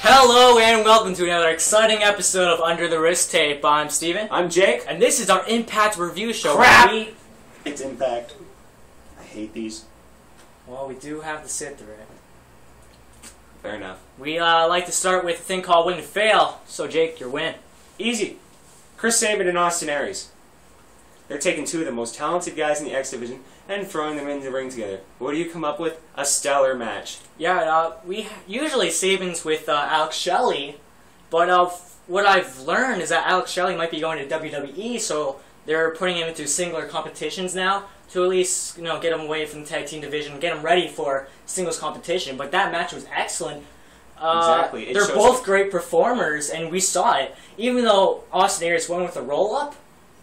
Hello and welcome to another exciting episode of Under the Wrist Tape. I'm Steven. I'm Jake. And this is our Impact review show. Crap! It's Impact. I hate these. Well, we do have to sit through it. Fair enough. We like to start with a thing called win and fail. So Jake, your win. Easy. Chris Sabin and Austin Aries. They're taking two of the most talented guys in the X Division and throwing them in the ring together. What do you come up with? A stellar match. Yeah, we usually Sabin's with Alex Shelley, but what I've learned is that Alex Shelley might be going to WWE, so they're putting him into singular competitions now to at least get him away from the tag team division, get him ready for singles competition. But that match was excellent. Exactly. They're both great performers, and we saw it. Even though Austin Aries won with a roll-up,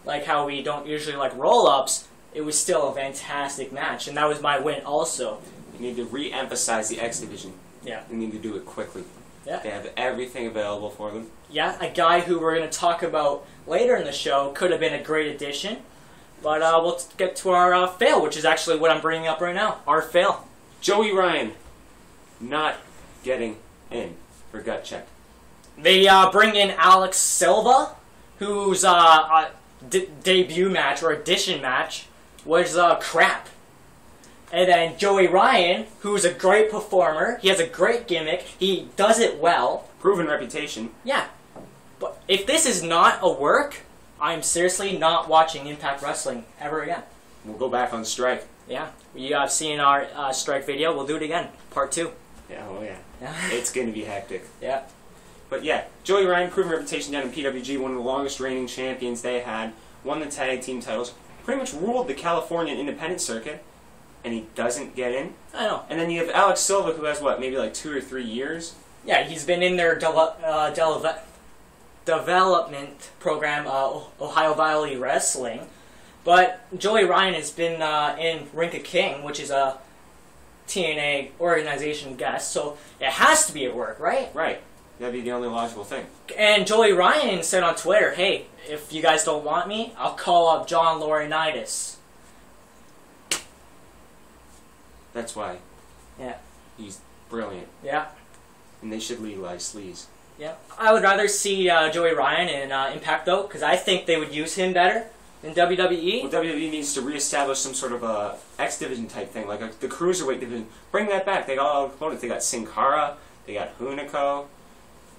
like how we don't usually like roll-ups, it was still a fantastic match, and that was my win also. You need to re-emphasize the X Division. Yeah. You need to do it quickly. Yeah. They have everything available for them. Yeah, a guy who we're going to talk about later in the show could have been a great addition. But we'll get to our fail, which is actually what I'm bringing up right now. Our fail. Joey Ryan not getting in for gut check. They bring in Alex Silva, whose debut match or audition match was crap. And then Joey Ryan, who's a great performer. He has a great gimmick. He does it well. Proven reputation. Yeah. But if this is not a work, I'm seriously not watching Impact Wrestling ever again. We'll go back on strike. Yeah. You have seen our strike video. We'll do it again. Part 2. Yeah, oh yeah. It's going to be hectic. Yeah. But yeah, Joey Ryan, proven reputation down in PWG, one of the longest reigning champions they had, won the tag team titles, pretty much ruled the California independent circuit, and he doesn't get in. I know. And then you have Alex Silva, who has, what, maybe like 2 or 3 years? Yeah, he's been in their development program, Ohio Valley Wrestling. But Joey Ryan has been in Ring of King, which is a TNA organization guest, so it has to be at work, right? Right. That'd be the only logical thing. And Joey Ryan said on Twitter, hey, if you guys don't want me, I'll call up John Laurinaitis. That's why. Yeah. He's brilliant. Yeah. And they should legalize sleaze. Yeah. I would rather see Joey Ryan in Impact, though, because I think they would use him better than WWE. Well, WWE needs to reestablish some sort of a X Division type thing, like the Cruiserweight Division. Bring that back. They got all the opponents. They got Sin Cara. They got Hunico.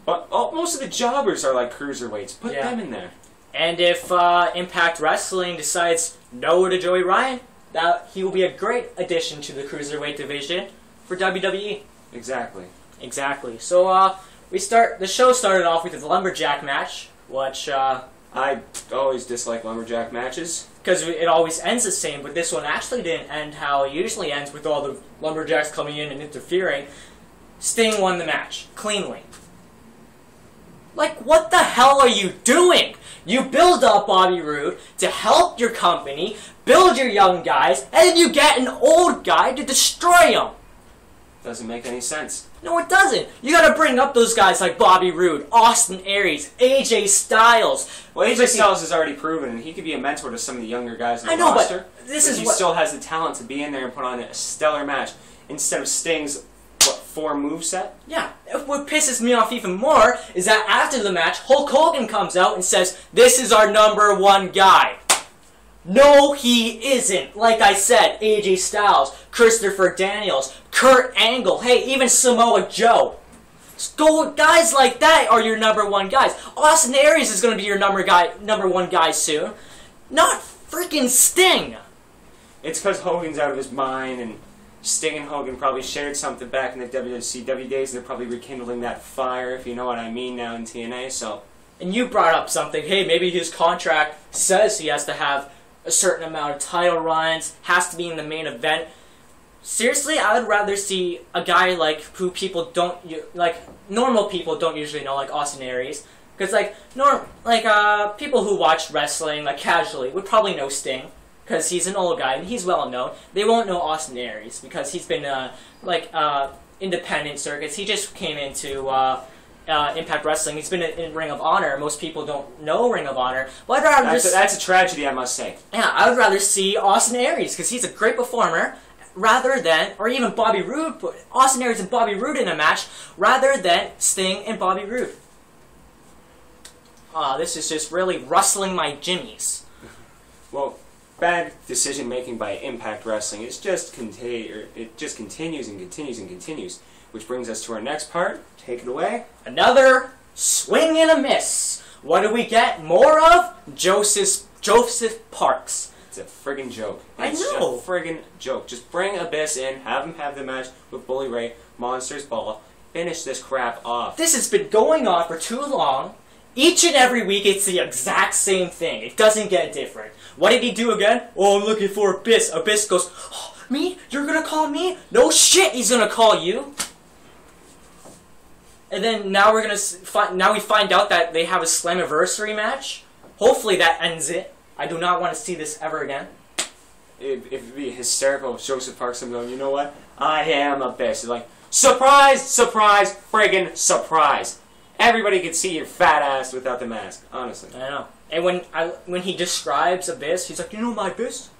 But most of the jobbers are like cruiserweights. Put them in there. And if Impact Wrestling decides no to Joey Ryan, that he will be a great addition to the cruiserweight division for WWE. Exactly. Exactly. So the show started off with the lumberjack match, which I always dislike lumberjack matches because it always ends the same. But this one actually didn't end how it usually ends, with all the lumberjacks coming in and interfering. Sting won the match cleanly. Like, what the hell are you doing? You build up Bobby Roode to help your company, build your young guys, and then you get an old guy to destroy them. Doesn't make any sense. No, it doesn't. You gotta bring up those guys like Bobby Roode, Austin Aries, AJ Styles. Well, AJ Styles has already proven, and he could be a mentor to some of the younger guys in the roster. But this is he what... still has the talent to be in there and put on a stellar match instead of Sting's 4 moveset? Yeah. What pisses me off even more is that after the match, Hulk Hogan comes out and says, "This is our #1 guy." No, he isn't. Like I said, AJ Styles, Christopher Daniels, Kurt Angle, hey, even Samoa Joe. Guys like that are your #1 guys. Austin Aries is going to be your #1 guy soon. Not freaking Sting. It's because Hogan's out of his mind, and Sting and Hogan probably shared something back in the WCW days. They're probably rekindling that fire, if you know what I mean, now in TNA. So, and you brought up something. Hey, maybe his contract says he has to have a certain amount of title runs, has to be in the main event. Seriously, I would rather see a guy like who people don't like. Normal people don't usually know, like Austin Aries, because people who watch wrestling like casually would probably know Sting, because he's an old guy and he's well known. They won't know Austin Aries because he's been independent circuits. He just came into Impact Wrestling. He's been in Ring of Honor. Most people don't know Ring of Honor. But that's a tragedy, I must say. Yeah, I would rather see Austin Aries because he's a great performer. rather than, or even Bobby Roode, put Austin Aries and Bobby Roode in a match, rather than Sting and Bobby Roode. This is just really rustling my jimmies. Well, bad decision making by Impact Wrestling is just it just continues and continues and continues. Which brings us to our next part. Take it away. Another swing and a miss. What do we get more of? Joseph Parks. It's a friggin' joke. I It's know. a friggin' joke. Just bring Abyss in, have him have the match with Bully Ray, Monsters Ball, finish this crap off. This has been going on for too long. Each and every week it's the exact same thing. It doesn't get different. What did he do again? Oh, I'm looking for Abyss. Abyss goes, oh, me? You're gonna call me? No shit, he's gonna call you. And then now we're gonna now we find out that they have a Slammiversary match. Hopefully that ends it. I do not want to see this ever again. It'd be hysterical if Joseph Parks him going, you know what? I am Abyss. It's like, surprise, surprise, friggin' surprise. Everybody could see your fat ass without the mask, honestly. I know. And when he describes Abyss, he's like, you know my Abyss?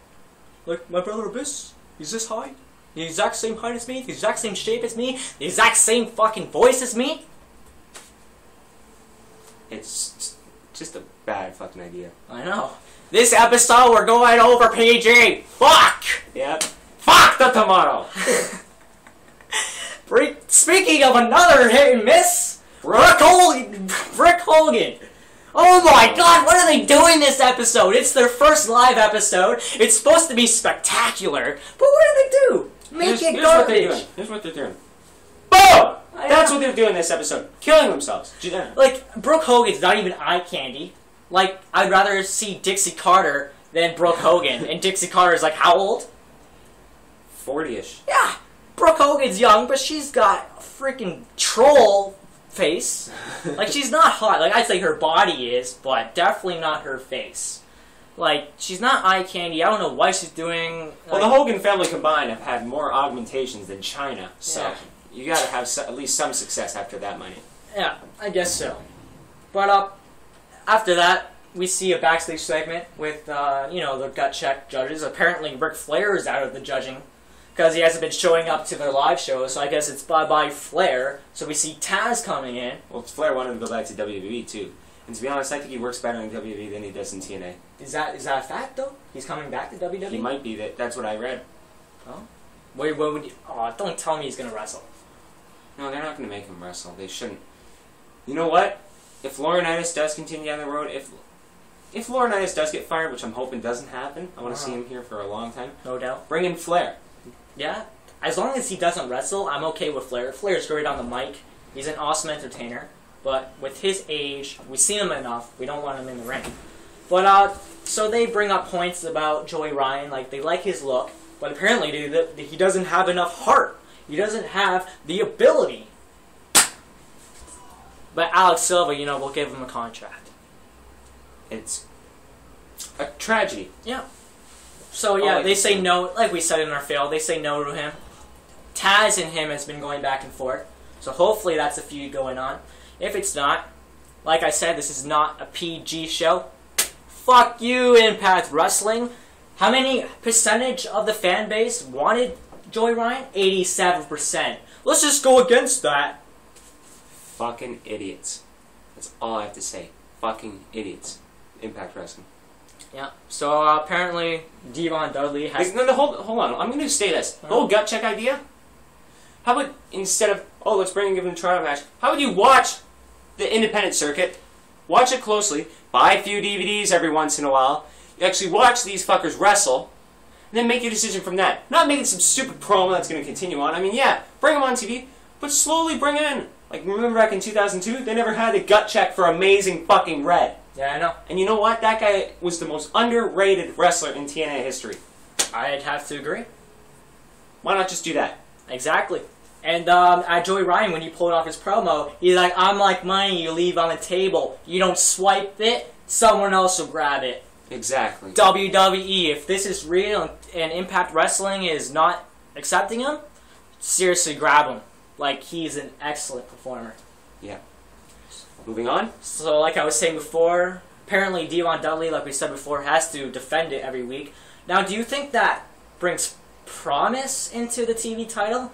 Like, my brother Abyss? He's this high? The exact same height as me? The exact same shape as me? The exact same fucking voice as me? It's just a bad fucking idea. I know. This episode, we're going over PG. Fuck! Yep. Fuck the tomato! Speaking of another hit and miss, Rick Hogan. Oh my god, what are they doing this episode? It's their first live episode. It's supposed to be spectacular. But what do they do? Make it garbage. Here's what they're doing. Boom! That's what they're doing this episode. Killing themselves. Like, Brooke Hogan's not even eye candy. Like, I'd rather see Dixie Carter than Brooke Hogan. And Dixie Carter's like, how old? 40-ish. Yeah. Brooke Hogan's young, but she's got a freaking troll face. Like, she's not hot. Like, I'd say her body is, but definitely not her face. Like, she's not eye candy. I don't know what she's doing. Well, the Hogan family combined have had more augmentations than China, so yeah. You gotta have at least some success after that money. Yeah, I guess so. But after that, we see a backstage segment with, the gut check judges. Apparently, Ric Flair is out of the judging because he hasn't been showing up to their live shows, so I guess it's bye-bye Flair. So we see Taz coming in. Well, Flair wanted to go back to WWE, too. And to be honest, I think he works better in WWE than he does in TNA. Is that a fact, though? He's coming back to WWE? He might be. That's what I read. Oh? What would you... Oh, don't tell me he's going to wrestle. No, they're not going to make him wrestle. They shouldn't. You know what? If Laurinaitis does continue down the road, if Laurinaitis does get fired, which I'm hoping doesn't happen, I want to see him here for a long time. No doubt. Bring in Flair. Yeah, as long as he doesn't wrestle, I'm okay with Flair. Flair's great on the mic. He's an awesome entertainer. But with his age, we've seen him enough. We don't want him in the ring. But, so they bring up points about Joey Ryan. Like, they like his look. But apparently, he doesn't have enough heart. He doesn't have the ability. But Alex Silva, we'll give him a contract. It's a tragedy. Yeah. So, yeah, they say no. Like we said in our fail, they say no to him. Taz and him has been going back and forth. So hopefully that's a feud going on. If it's not, like I said, this is not a PG show. Fuck you, Impact Wrestling. How many percentage of the fan base wanted Joey Ryan? 87%. Let's just go against that. Fucking idiots. That's all I have to say. Fucking idiots. Impact Wrestling. Yeah. So apparently, Devon Dudley has. Hold on. I'm going to say this. The whole gut check idea. How about instead of let's bring and give him a trial match? How would you watch the independent circuit? Watch it closely. Buy a few DVDs every once in a while. You actually watch these fuckers wrestle, and then make your decision from that. Not making some stupid promo that's going to continue on. I mean, yeah, bring them on TV, but slowly bring them in. Like, remember back in 2002? They never had a gut check for Amazing fucking Red. Yeah, I know. And you know what? That guy was the most underrated wrestler in TNA history. I'd have to agree. Why not just do that? Exactly. And at Joey Ryan, when he pulled off his promo, he's like, I'm like money you leave on the table. You don't swipe it, someone else will grab it. Exactly. WWE, if this is real and Impact Wrestling is not accepting him, seriously grab him. Like, he's an excellent performer. Yeah. Moving on. So, like I was saying before, apparently Devon Dudley, like we said before, has to defend it every week. Now, do you think that brings promise into the TV title,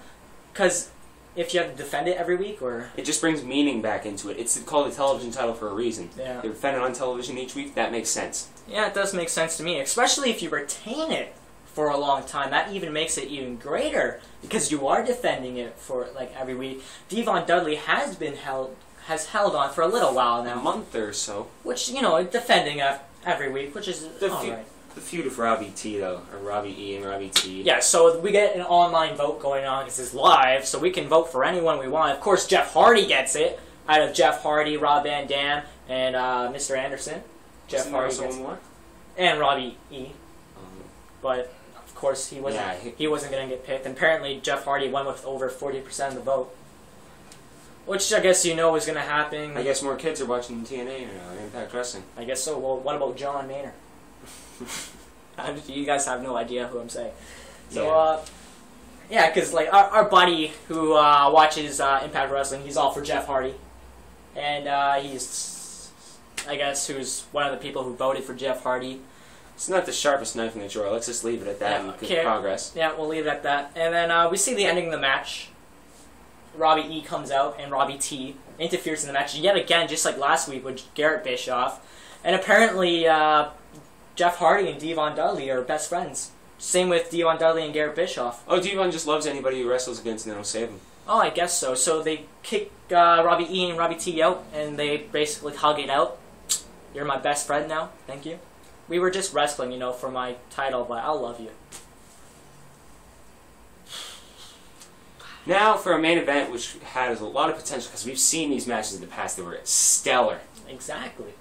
because if you have to defend it every week, or it just brings meaning back into it. It's called a television title for a reason. Yeah. They defend it on television each week. That makes sense. Yeah, it does make sense to me, especially if you retain it for a long time. That even makes it even greater because you are defending it for like every week. Devon Dudley has held on for a little while now, A month or so. which defending every week, which is alright. The feud of Robbie T though, or Robbie E and Robbie T. Yeah, so we get an online vote going on because it's live, so we can vote for anyone we want. Of course, Jeff Hardy gets it. Out of Jeff Hardy, Rob Van Dam, and Mr. Anderson. Jeff Hardy gets more? and Robbie E. But of course, he wasn't. Yeah, he wasn't going to get picked. And apparently, Jeff Hardy won with over 40% of the vote, which I guess is going to happen. I guess more kids are watching TNA now, Impact Wrestling. I guess so. Well, what about John Maynard? You guys have no idea who I'm saying. So, yeah, because like our buddy who watches Impact Wrestling, he's all for Jeff Hardy, and he's, I guess, who's one of the people who voted for Jeff Hardy. It's not the sharpest knife in the drawer. Let's just leave it at that and get progress. Yeah, we'll leave it at that. And then we see the ending of the match. Robbie E comes out, and Robbie T interferes in the match yet again, just like last week with Garrett Bischoff. And apparently, Jeff Hardy and Devon Dudley are best friends. Same with Devon Dudley and Garrett Bischoff. Oh, Devon just loves anybody who wrestles against him and they'll save him. Oh, I guess so. So they kick Robbie E and Robbie T out, and they basically hug it out. You're my best friend now. Thank you. We were just wrestling, for my title, but I'll love you. Now for a main event which has a lot of potential, because we've seen these matches in the past that were stellar. Exactly.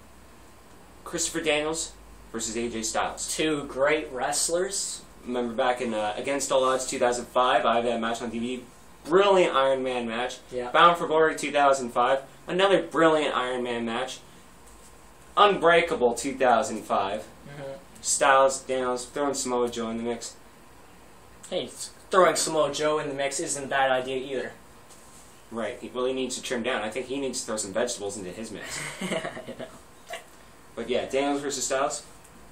Christopher Daniels versus AJ Styles. Two great wrestlers. Remember back in Against All Odds 2005, I have that match on DVD. Brilliant Iron Man match. Yeah. Bound for Glory 2005, another brilliant Iron Man match. Unbreakable 2005. Styles, Daniels, throwing Samoa Joe in the mix. Hey, throwing Samoa Joe in the mix isn't a bad idea either. Right. He really needs to trim down. I think he needs to throw some vegetables into his mix. But yeah, Daniels versus Styles.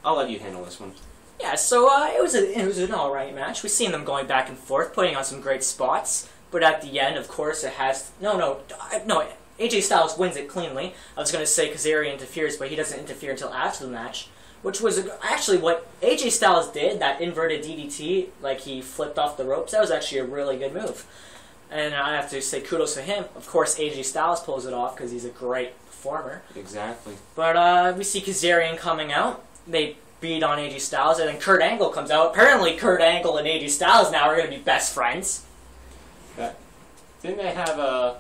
I'll let you handle this one. Yeah, so it was an alright match. We've seen them going back and forth, putting on some great spots. But at the end, of course, it has... No, AJ Styles wins it cleanly. I was going to say Kazarian interferes, but he doesn't interfere until after the match. Which was actually what AJ Styles did, that inverted DDT, like he flipped off the ropes. That was actually a really good move. And I have to say kudos to him. Of course, AJ Styles pulls it off because he's a great performer. Exactly. But we see Kazarian coming out. They beat on AJ Styles, and then Kurt Angle comes out. Apparently, Kurt Angle and AJ Styles now are going to be best friends. Didn't they have a...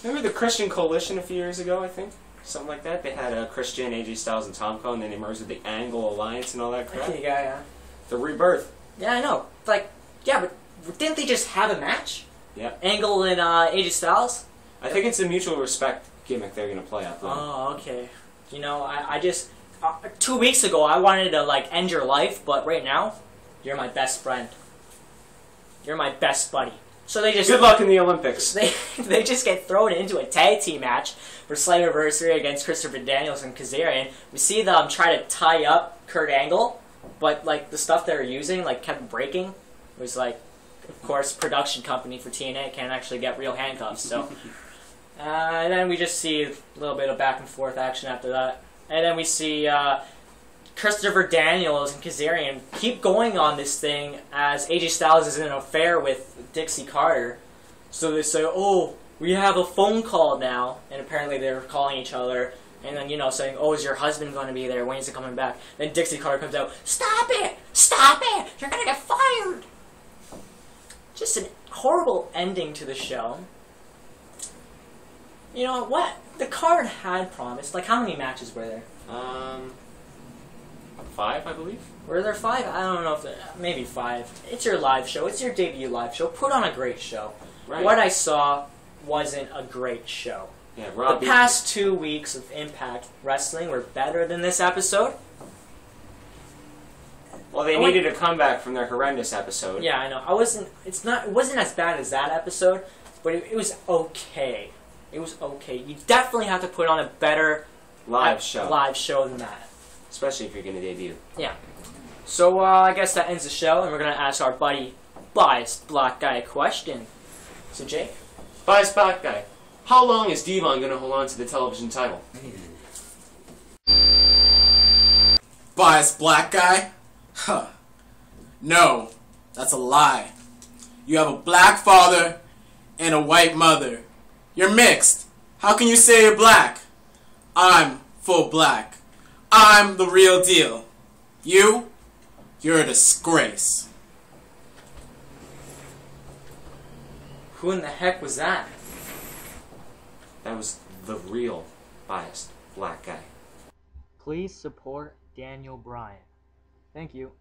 Remember the Christian Coalition a few years ago, I think? Something like that. They had Christian, AJ Styles, and Tom Cole, and then they merged with the Angle Alliance and all that crap. Yeah. The rebirth. Yeah, I know. Like, yeah, but didn't they just have a match? Yeah. Angle and AJ Styles? I think it's a mutual respect gimmick they're going to play up there. Oh, okay. I just... 2 weeks ago, I wanted to, like, end your life, but right now, you're my best friend. You're my best buddy. So they just... Good luck in the Olympics. They just get thrown into a tag team match for Slammiversary against Christopher Daniels and Kazarian. We see them try to tie up Kurt Angle, but, like, the stuff they were using, like, kept breaking. It was, like, of course, production company for TNA can't actually get real handcuffs, so... and then we just see a little bit of back and forth action after that. And then we see Christopher Daniels and Kazarian keep going on this thing as AJ Styles is in an affair with Dixie Carter. So they say, oh, we have a phone call now. And apparently they're calling each other. And then, saying, oh, is your husband going to be there? When is he coming back? Then Dixie Carter comes out, stop it! Stop it! You're going to get fired! Just a horrible ending to the show. You know what? The card had promised. Like, how many matches were there? 5, I believe. Were there 5? I don't know if there... Maybe 5. It's your live show. It's your debut live show. Put on a great show. Right. What I saw wasn't a great show. Yeah, the past 2 weeks of Impact Wrestling were better than this episode. Well, they needed a comeback from their horrendous episode. Yeah, I know. It wasn't as bad as that episode, but it was okay. It was okay. You definitely have to put on a better live show than that. Especially if you're going to debut. Yeah. So I guess that ends the show, and we're gonna ask our buddy biased black guy a question. So Jake, Biased black guy, how long is Devon going to hold on to the television title? Biased black guy? Huh. No, that's a lie. You have a black father and a white mother. You're mixed. How can you say you're black? I'm full black. I'm the real deal. You're a disgrace. who in the heck was that? That was the real biased black guy. Please support Daniel Bryan. Thank you.